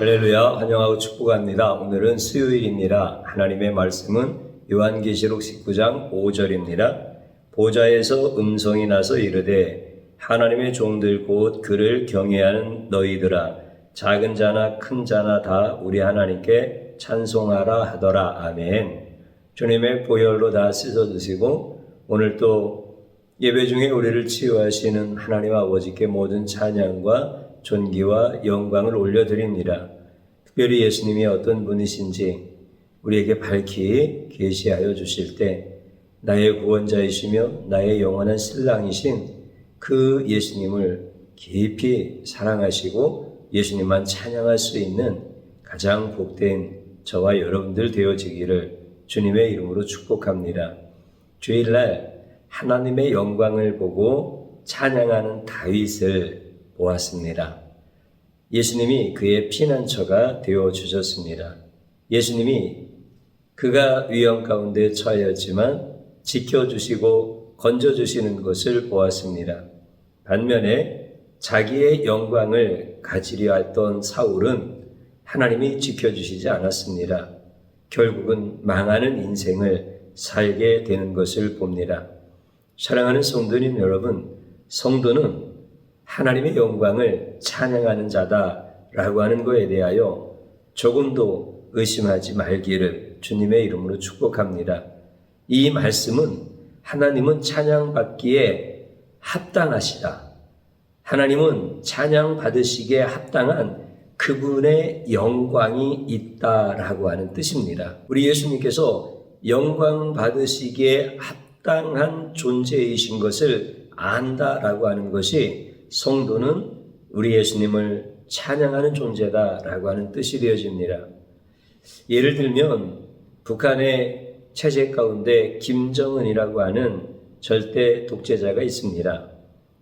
할렐루야, 환영하고 축복합니다. 오늘은 수요일입니다. 하나님의 말씀은 요한계시록 19장 5절입니다. 보좌에서 음성이 나서 이르되 하나님의 종들 곧 그를 경외하는 너희들아 작은 자나 큰 자나 다 우리 하나님께 찬송하라 하더라. 아멘. 주님의 보혈로 다 씻어주시고 오늘 또 예배 중에 우리를 치유하시는 하나님 아버지께 모든 찬양과 존귀와 영광을 올려드립니다. 특별히 예수님이 어떤 분이신지 우리에게 밝히 계시하여 주실 때 나의 구원자이시며 나의 영원한 신랑이신 그 예수님을 깊이 사랑하시고 예수님만 찬양할 수 있는 가장 복된 저와 여러분들 되어지기를 주님의 이름으로 축복합니다. 주일날 하나님의 영광을 보고 찬양하는 다윗을 보았습니다. 예수님이 그의 피난처가 되어주셨습니다. 예수님이 그가 위험 가운데 처하였지만 지켜주시고 건져주시는 것을 보았습니다. 반면에 자기의 영광을 가지려 했던 사울은 하나님이 지켜주시지 않았습니다. 결국은 망하는 인생을 살게 되는 것을 봅니다. 사랑하는 성도님 여러분, 성도는 하나님의 영광을 찬양하는 자다라고 하는 것에 대하여 조금도 의심하지 말기를 주님의 이름으로 축복합니다. 이 말씀은 하나님은 찬양받기에 합당하시다. 하나님은 찬양받으시기에 합당한 그분의 영광이 있다라고 하는 뜻입니다. 우리 예수님께서 영광 받으시기에 합당한 존재이신 것을 안다라고 하는 것이 성도는 우리 예수님을 찬양하는 존재다라고 하는 뜻이 되어집니다. 예를 들면 북한의 체제 가운데 김정은이라고 하는 절대 독재자가 있습니다.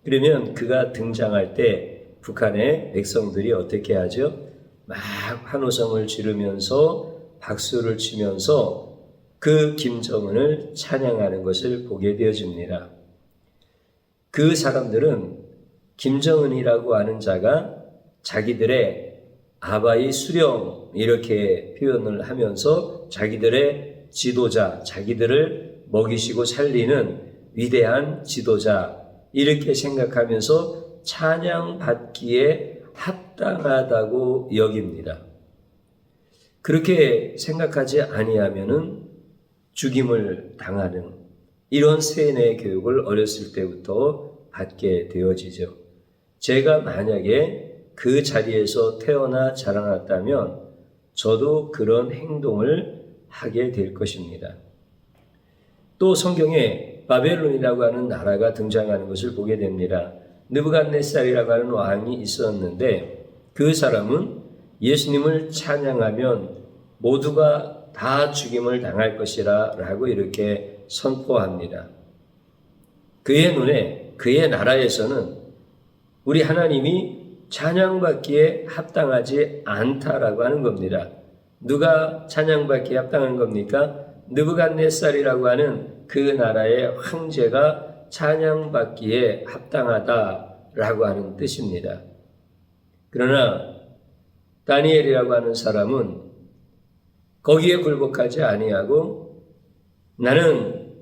그러면 그가 등장할 때 북한의 백성들이 어떻게 하죠? 막 환호성을 지르면서 박수를 치면서 그 김정은을 찬양하는 것을 보게 되어집니다. 그 사람들은 김정은이라고 하는 자가 자기들의 아바이 수령 이렇게 표현을 하면서 자기들의 지도자, 자기들을 먹이시고 살리는 위대한 지도자 이렇게 생각하면서 찬양받기에 합당하다고 여깁니다. 그렇게 생각하지 아니하면은 죽임을 당하는 이런 세뇌 교육을 어렸을 때부터 받게 되어지죠. 제가 만약에 그 자리에서 태어나 자라났다면 저도 그런 행동을 하게 될 것입니다. 또 성경에 바벨론이라고 하는 나라가 등장하는 것을 보게 됩니다. 느부갓네살이라고 하는 왕이 있었는데 그 사람은 예수님을 찬양하면 모두가 다 죽임을 당할 것이라 라고 이렇게 선포합니다. 그의 눈에 그의 나라에서는 우리 하나님이 찬양받기에 합당하지 않다라고 하는 겁니다. 누가 찬양받기에 합당한 겁니까? 느부갓네살이라고 하는 그 나라의 황제가 찬양받기에 합당하다라고 하는 뜻입니다. 그러나 다니엘이라고 하는 사람은 거기에 굴복하지 아니하고 나는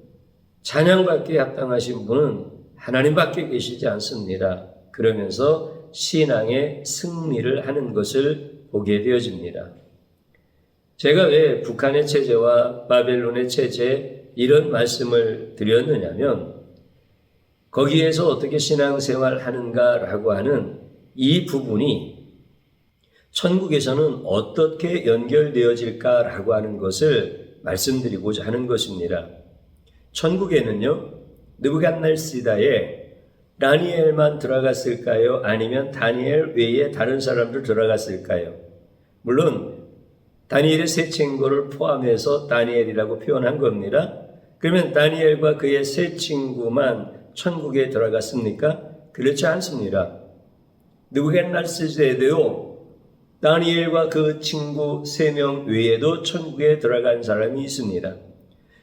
찬양받기에 합당하신 분은 하나님밖에 계시지 않습니다. 그러면서 신앙의 승리를 하는 것을 보게 되어집니다. 제가 왜 북한의 체제와 바벨론의 체제 이런 말씀을 드렸느냐면 거기에서 어떻게 신앙생활 하는가라고 하는 이 부분이 천국에서는 어떻게 연결되어질까라고 하는 것을 말씀드리고자 하는 것입니다. 천국에는요, 느부갓네살에 다니엘만 들어갔을까요? 아니면 다니엘 외에 다른 사람들 들어갔을까요? 물론 다니엘의 세 친구를 포함해서 다니엘이라고 표현한 겁니다. 그러면 다니엘과 그의 세 친구만 천국에 들어갔습니까? 그렇지 않습니다. 느부갓네살에도 다니엘과 그 친구 3명 외에도 천국에 들어간 사람이 있습니다.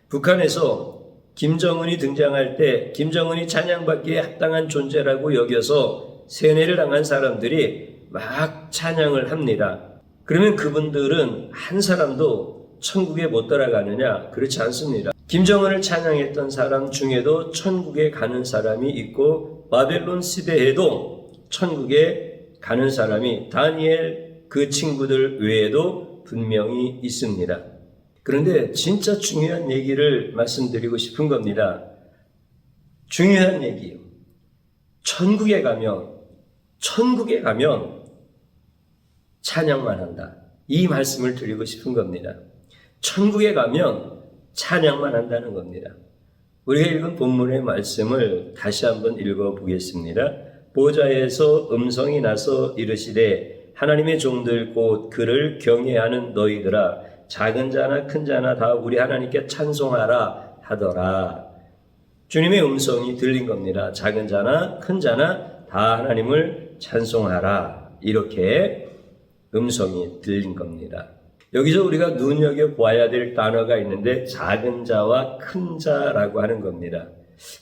북한에서 김정은이 등장할 때 김정은이 찬양받기에 합당한 존재라고 여겨서 세뇌를 당한 사람들이 막 찬양을 합니다. 그러면 그분들은 한 사람도 천국에 못 들어가느냐? 그렇지 않습니다. 김정은을 찬양했던 사람 중에도 천국에 가는 사람이 있고 바벨론 시대에도 천국에 가는 사람이 다니엘 그 친구들 외에도 분명히 있습니다. 그런데 진짜 중요한 얘기를 말씀드리고 싶은 겁니다. 중요한 얘기요. 천국에 가면 찬양만 한다. 이 말씀을 드리고 싶은 겁니다. 천국에 가면 찬양만 한다는 겁니다. 우리가 읽은 본문의 말씀을 다시 한번 읽어보겠습니다. 보좌에서 음성이 나서 이르시되 하나님의 종들 곧 그를 경외하는 너희들아 작은 자나 큰 자나 다 우리 하나님께 찬송하라 하더라. 주님의 음성이 들린 겁니다. 작은 자나 큰 자나 다 하나님을 찬송하라. 이렇게 음성이 들린 겁니다. 여기서 우리가 눈여겨봐야 될 단어가 있는데 작은 자와 큰 자라고 하는 겁니다.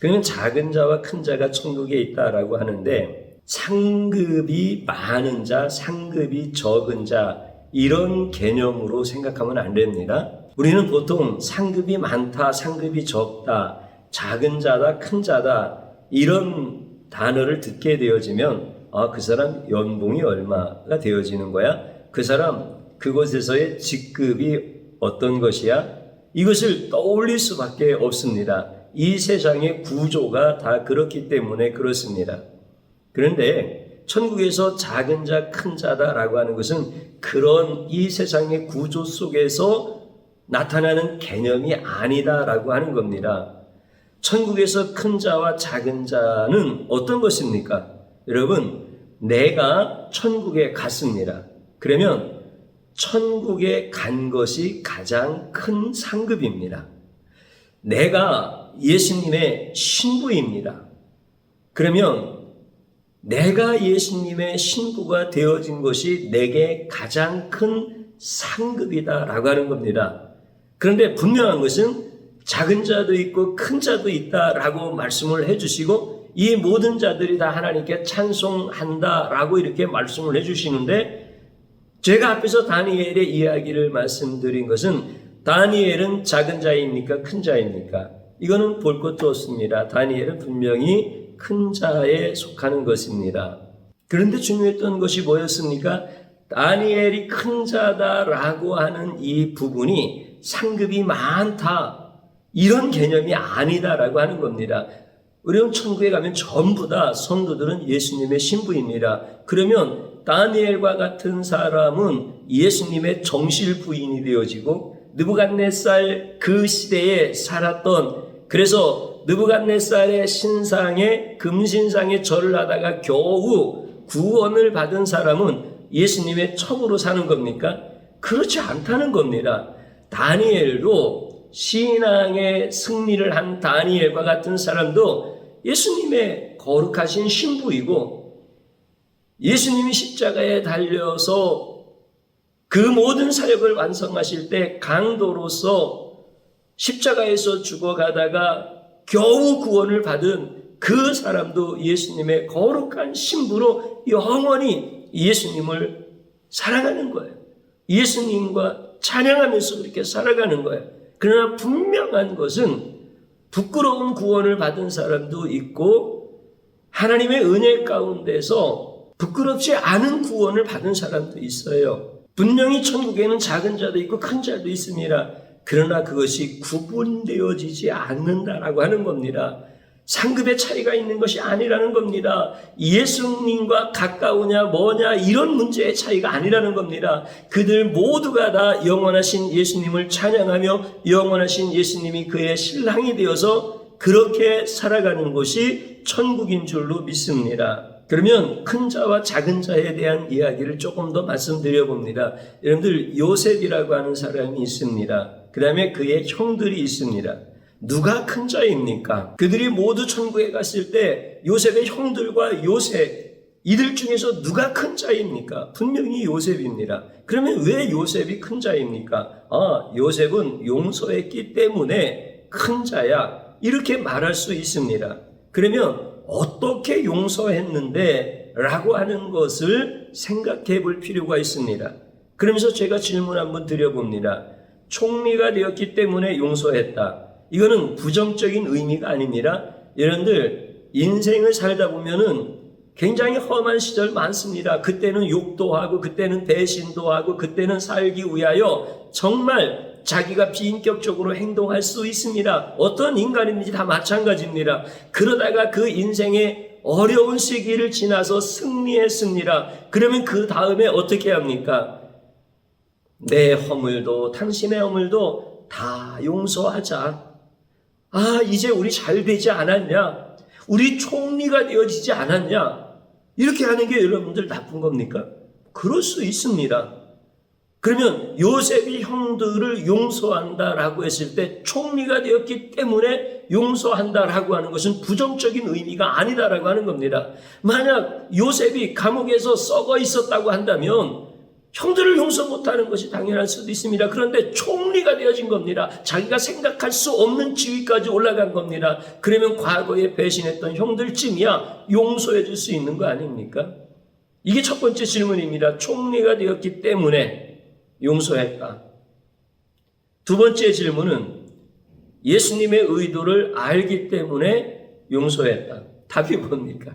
그러면 작은 자와 큰 자가 천국에 있다라고 하는데 상급이 많은 자, 상급이 적은 자 이런 개념으로 생각하면 안 됩니다. 우리는 보통 상급이 많다, 상급이 적다, 작은 자다, 큰 자다 이런 단어를 듣게 되어지면 그 사람 연봉이 얼마가 되어지는 거야? 그 사람 그곳에서의 직급이 어떤 것이야? 이것을 떠올릴 수밖에 없습니다. 이 세상의 구조가 다 그렇기 때문에 그렇습니다. 그런데 천국에서 작은 자, 큰 자다라고 하는 것은 그런 이 세상의 구조 속에서 나타나는 개념이 아니다라고 하는 겁니다. 천국에서 큰 자와 작은 자는 어떤 것입니까? 여러분, 내가 천국에 갔습니다. 그러면 천국에 간 것이 가장 큰 상급입니다. 내가 예수님의 신부입니다. 그러면 내가 예수님의 신부가 되어진 것이 내게 가장 큰 상급이다라고 하는 겁니다. 그런데 분명한 것은 작은 자도 있고 큰 자도 있다라고 말씀을 해주시고 이 모든 자들이 다 하나님께 찬송한다라고 이렇게 말씀을 해주시는데 제가 앞에서 다니엘의 이야기를 말씀드린 것은 다니엘은 작은 자입니까? 큰 자입니까? 이거는 볼 것도 없습니다. 다니엘은 분명히 큰 자에 속하는 것입니다. 그런데 중요했던 것이 뭐였습니까? 다니엘이 큰 자다라고 하는 이 부분이 상급이 많다 이런 개념이 아니다라고 하는 겁니다. 우리는 천국에 가면 전부 다 성도들은 예수님의 신부입니다. 그러면 다니엘과 같은 사람은 예수님의 정실 부인이 되어지고 느부갓네살 그 시대에 살았던 그래서 느부갓네살의 신상에 금신상에 절을 하다가 겨우 구원을 받은 사람은 예수님의 첩으로 사는 겁니까? 그렇지 않다는 겁니다. 다니엘도 신앙의 승리를 한 다니엘과 같은 사람도 예수님의 거룩하신 신부이고 예수님이 십자가에 달려서 그 모든 사역을 완성하실 때 강도로서 십자가에서 죽어가다가 겨우 구원을 받은 그 사람도 예수님의 거룩한 신부로 영원히 예수님을 사랑하는 거예요. 예수님과 찬양하면서 그렇게 살아가는 거예요. 그러나 분명한 것은 부끄러운 구원을 받은 사람도 있고 하나님의 은혜 가운데서 부끄럽지 않은 구원을 받은 사람도 있어요. 분명히 천국에는 작은 자도 있고 큰 자도 있습니다. 그러나 그것이 구분되어지지 않는다라고 하는 겁니다. 상급의 차이가 있는 것이 아니라는 겁니다. 예수님과 가까우냐 뭐냐 이런 문제의 차이가 아니라는 겁니다. 그들 모두가 다 영원하신 예수님을 찬양하며 영원하신 예수님이 그의 신랑이 되어서 그렇게 살아가는 것이 천국인 줄로 믿습니다. 그러면 큰 자와 작은 자에 대한 이야기를 조금 더 말씀드려 봅니다. 여러분들 요셉이라고 하는 사람이 있습니다. 그 다음에 그의 형들이 있습니다. 누가 큰 자입니까? 그들이 모두 천국에 갔을 때 요셉의 형들과 요셉 이들 중에서 누가 큰 자입니까? 분명히 요셉입니다. 그러면 왜 요셉이 큰 자입니까? 요셉은 용서했기 때문에 큰 자야 이렇게 말할 수 있습니다. 그러면 어떻게 용서했는데 라고 하는 것을 생각해 볼 필요가 있습니다. 그러면서 제가 질문 한번 드려봅니다. 총리가 되었기 때문에 용서했다. 이거는 부정적인 의미가 아닙니다. 여러분들 인생을 살다 보면은 굉장히 험한 시절 많습니다. 그때는 욕도 하고 그때는 배신도 하고 그때는 살기 위하여 정말 자기가 비인격적으로 행동할 수 있습니다. 어떤 인간이든지 다 마찬가지입니다. 그러다가 그 인생의 어려운 시기를 지나서 승리했습니다. 그러면 그 다음에 어떻게 합니까? 내 허물도 당신의 허물도 다 용서하자. 아, 이제 우리 잘 되지 않았냐? 우리 총리가 되어지지 않았냐? 이렇게 하는 게 여러분들 나쁜 겁니까? 그럴 수 있습니다. 그러면 요셉이 형들을 용서한다라고 했을 때 총리가 되었기 때문에 용서한다라고 하는 것은 부정적인 의미가 아니다라고 하는 겁니다. 만약 요셉이 감옥에서 썩어 있었다고 한다면 형들을 용서 못하는 것이 당연할 수도 있습니다. 그런데 총리가 되어진 겁니다. 자기가 생각할 수 없는 지위까지 올라간 겁니다. 그러면 과거에 배신했던 형들쯤이야 용서해 줄 수 있는 거 아닙니까? 이게 첫 번째 질문입니다. 총리가 되었기 때문에 용서했다. 두 번째 질문은 예수님의 의도를 알기 때문에 용서했다. 답이 뭡니까?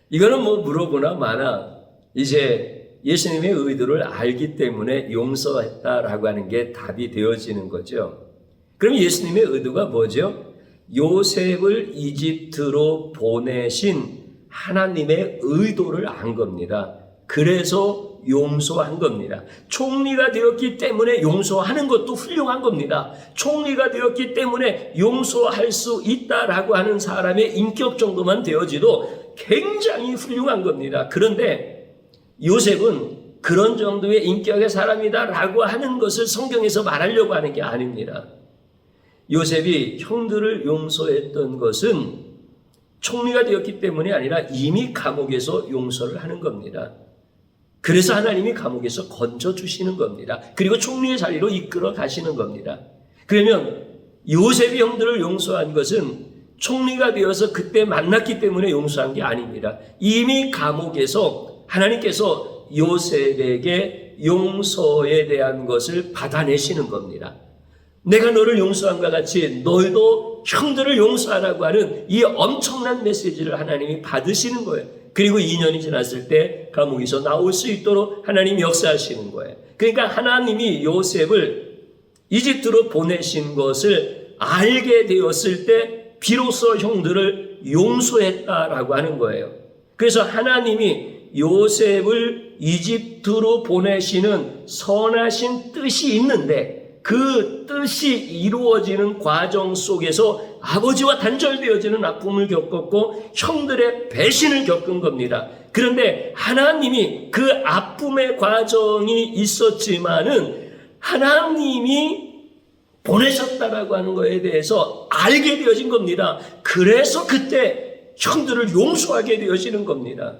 이거는 뭐 물어보나 마나 이제 예수님의 의도를 알기 때문에 용서했다라고 하는 게 답이 되어지는 거죠. 그럼 예수님의 의도가 뭐죠? 요셉을 이집트로 보내신 하나님의 의도를 안 겁니다. 그래서 용서한 겁니다. 총리가 되었기 때문에 용서하는 것도 훌륭한 겁니다. 총리가 되었기 때문에 용서할 수 있다라고 하는 사람의 인격 정도만 되어지도 굉장히 훌륭한 겁니다. 그런데 요셉은 그런 정도의 인격의 사람이다라고 하는 것을 성경에서 말하려고 하는 게 아닙니다. 요셉이 형들을 용서했던 것은 총리가 되었기 때문이 아니라 이미 감옥에서 용서를 하는 겁니다. 그래서 하나님이 감옥에서 건져주시는 겁니다. 그리고 총리의 자리로 이끌어 가시는 겁니다. 그러면 요셉이 형들을 용서한 것은 총리가 되어서 그때 만났기 때문에 용서한 게 아닙니다. 이미 감옥에서 하나님께서 요셉에게 용서에 대한 것을 받아내시는 겁니다. 내가 너를 용서한과 같이 너희도 형들을 용서하라고 하는 이 엄청난 메시지를 하나님이 받으시는 거예요. 그리고 2년이 지났을 때 감옥에서 나올 수 있도록 하나님이 역사하시는 거예요. 그러니까 하나님이 요셉을 이집트로 보내신 것을 알게 되었을 때 비로소 형들을 용서했다라고 하는 거예요. 그래서 하나님이 요셉을 이집트로 보내시는 선하신 뜻이 있는데 그 뜻이 이루어지는 과정 속에서 아버지와 단절되어지는 아픔을 겪었고 형들의 배신을 겪은 겁니다. 그런데 하나님이 그 아픔의 과정이 있었지만은 하나님이 보내셨다라고 하는 것에 대해서 알게 되어진 겁니다. 그래서 그때 형들을 용서하게 되어지는 겁니다.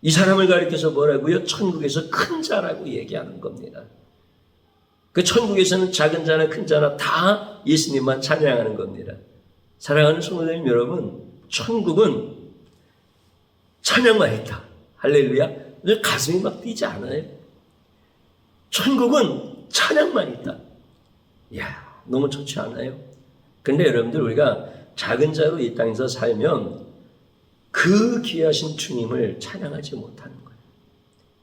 이 사람을 가리켜서 뭐라고요? 천국에서 큰 자라고 얘기하는 겁니다. 그 천국에서는 작은 자나 큰 자나 다 예수님만 찬양하는 겁니다. 사랑하는 성도님 여러분, 천국은 찬양만 했다. 할렐루야. 가슴이 막 뛰지 않아요. 천국은 찬양만 있다. 이야, 너무 좋지 않아요? 근데 여러분들 우리가 작은 자로 이 땅에서 살면 그 귀하신 주님을 찬양하지 못하는 거예요.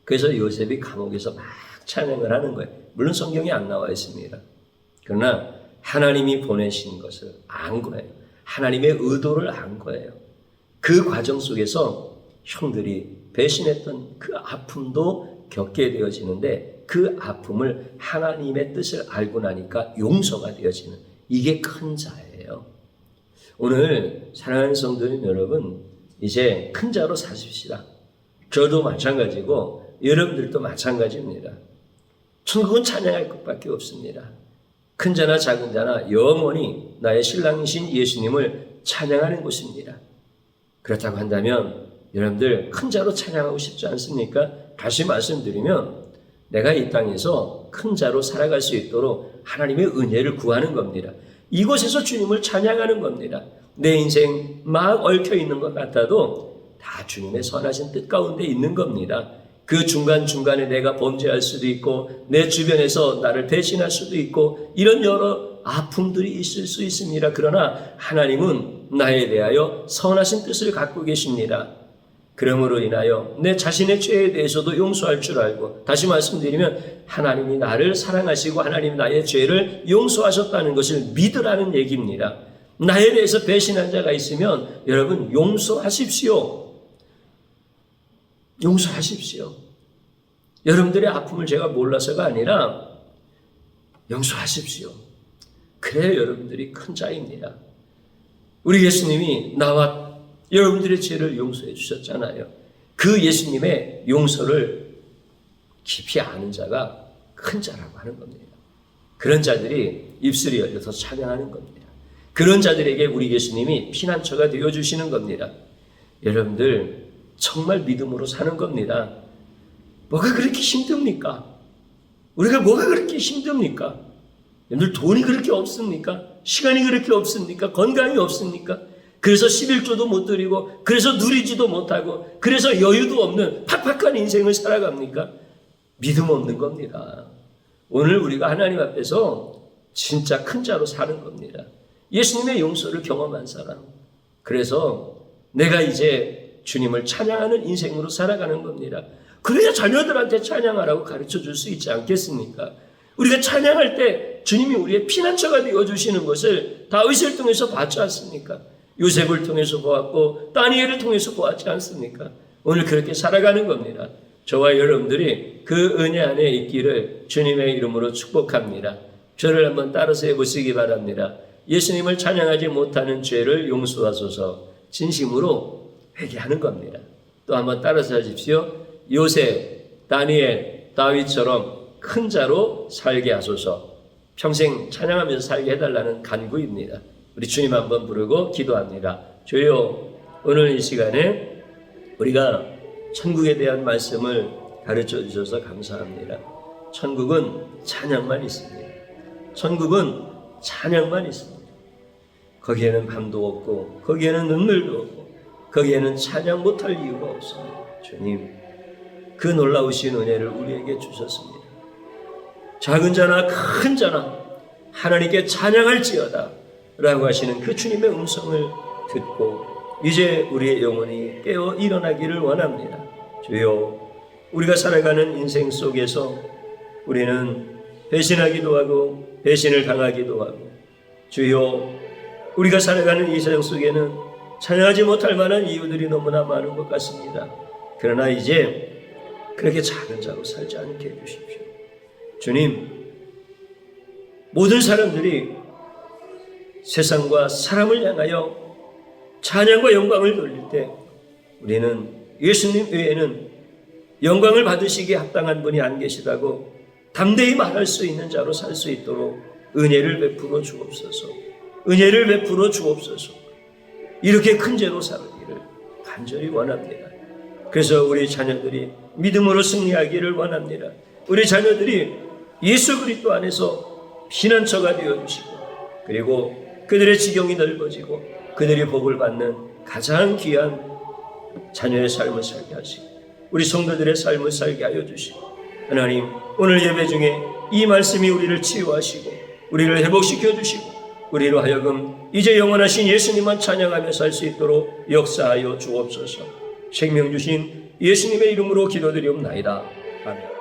그래서 요셉이 감옥에서 막 찬양을 하는 거예요. 물론 성경에 안 나와 있습니다. 그러나 하나님이 보내신 것을 안 거예요. 하나님의 의도를 안 거예요. 그 과정 속에서 형들이 배신했던 그 아픔도 겪게 되어지는데 그 아픔을 하나님의 뜻을 알고 나니까 용서가 되어지는 이게 큰 자예요. 오늘 사랑하는 성도님 여러분, 이제 큰 자로 사십시다. 저도 마찬가지고 여러분들도 마찬가지입니다. 천국은 찬양할 것밖에 없습니다. 큰 자나 작은 자나 영원히 나의 신랑이신 예수님을 찬양하는 곳입니다. 그렇다고 한다면 여러분들 큰 자로 찬양하고 싶지 않습니까? 다시 말씀드리면 내가 이 땅에서 큰 자로 살아갈 수 있도록 하나님의 은혜를 구하는 겁니다. 이곳에서 주님을 찬양하는 겁니다. 내 인생 막 얽혀 있는 것 같아도 다 주님의 선하신 뜻 가운데 있는 겁니다. 그 중간중간에 내가 범죄할 수도 있고 내 주변에서 나를 배신할 수도 있고 이런 여러 아픔들이 있을 수 있습니다. 그러나 하나님은 나에 대하여 선하신 뜻을 갖고 계십니다. 그러므로 인하여 내 자신의 죄에 대해서도 용서할 줄 알고, 다시 말씀드리면 하나님이 나를 사랑하시고 하나님이 나의 죄를 용서하셨다는 것을 믿으라는 얘기입니다. 나에 대해서 배신한 자가 있으면 여러분 용서하십시오. 용서하십시오. 여러분들의 아픔을 제가 몰라서가 아니라 용서하십시오. 그래야 여러분들이 큰 자입니다. 우리 예수님이 나와 여러분들의 죄를 용서해 주셨잖아요. 그 예수님의 용서를 깊이 아는 자가 큰 자라고 하는 겁니다. 그런 자들이 입술이 열려서 찬양하는 겁니다. 그런 자들에게 우리 예수님이 피난처가 되어주시는 겁니다. 여러분들 정말 믿음으로 사는 겁니다. 뭐가 그렇게 힘듭니까? 우리가 뭐가 그렇게 힘듭니까? 여러분들 돈이 그렇게 없습니까? 시간이 그렇게 없습니까? 건강이 없습니까? 그래서 11조도 못 드리고, 그래서 누리지도 못하고, 그래서 여유도 없는 팍팍한 인생을 살아갑니까? 믿음 없는 겁니다. 오늘 우리가 하나님 앞에서 진짜 큰 자로 사는 겁니다. 예수님의 용서를 경험한 사람. 그래서 내가 이제 주님을 찬양하는 인생으로 살아가는 겁니다. 그래야 자녀들한테 찬양하라고 가르쳐 줄 수 있지 않겠습니까? 우리가 찬양할 때 주님이 우리의 피난처가 되어주시는 것을 다윗을 통해서 봤지 않습니까? 요셉을 통해서 보았고 다니엘을 통해서 보았지 않습니까? 오늘 그렇게 살아가는 겁니다. 저와 여러분들이 그 은혜 안에 있기를 주님의 이름으로 축복합니다. 저를 한번 따라서 해보시기 바랍니다. 예수님을 찬양하지 못하는 죄를 용서하소서. 진심으로 회개하는 겁니다. 또 한번 따라서 하십시오. 요셉, 다니엘, 다윗처럼 큰 자로 살게 하소서. 평생 찬양하면서 살게 해달라는 간구입니다. 우리 주님 한번 부르고 기도합니다. 주여, 오늘 이 시간에 우리가 천국에 대한 말씀을 가르쳐 주셔서 감사합니다. 천국은 찬양만 있습니다. 천국은 찬양만 있습니다. 거기에는 밤도 없고 거기에는 눈물도 없고 거기에는 찬양 못할 이유가 없습니다. 주님, 그 놀라우신 은혜를 우리에게 주셨습니다. 작은 자나 큰 자나 하나님께 찬양할지어다 라고 하시는 그 주님의 음성을 듣고 이제 우리의 영혼이 깨어 일어나기를 원합니다. 주여, 우리가 살아가는 인생 속에서 우리는 배신하기도 하고 배신을 당하기도 하고, 주여, 우리가 살아가는 이 세상 속에는 찬양하지 못할 만한 이유들이 너무나 많은 것 같습니다. 그러나 이제 그렇게 작은 자로 살지 않게 해주십시오. 주님, 모든 사람들이 세상과 사람을 향하여 찬양과 영광을 돌릴 때 우리는 예수님 외에는 영광을 받으시기에 합당한 분이 안 계시다고 담대히 말할 수 있는 자로 살 수 있도록 은혜를 베풀어 주옵소서. 은혜를 베풀어 주옵소서. 이렇게 큰 죄로 살기를 간절히 원합니다. 그래서 우리 자녀들이 믿음으로 승리하기를 원합니다. 우리 자녀들이 예수 그리스도 안에서 피난처가 되어주시고, 그리고 그들의 지경이 넓어지고 그들이 복을 받는 가장 귀한 자녀의 삶을 살게 하시고 우리 성도들의 삶을 살게 하여 주시고, 하나님, 오늘 예배 중에 이 말씀이 우리를 치유하시고 우리를 회복시켜 주시고 우리로 하여금 이제 영원하신 예수님만 찬양하며 살 수 있도록 역사하여 주옵소서. 생명 주신 예수님의 이름으로 기도드리옵나이다. 아멘.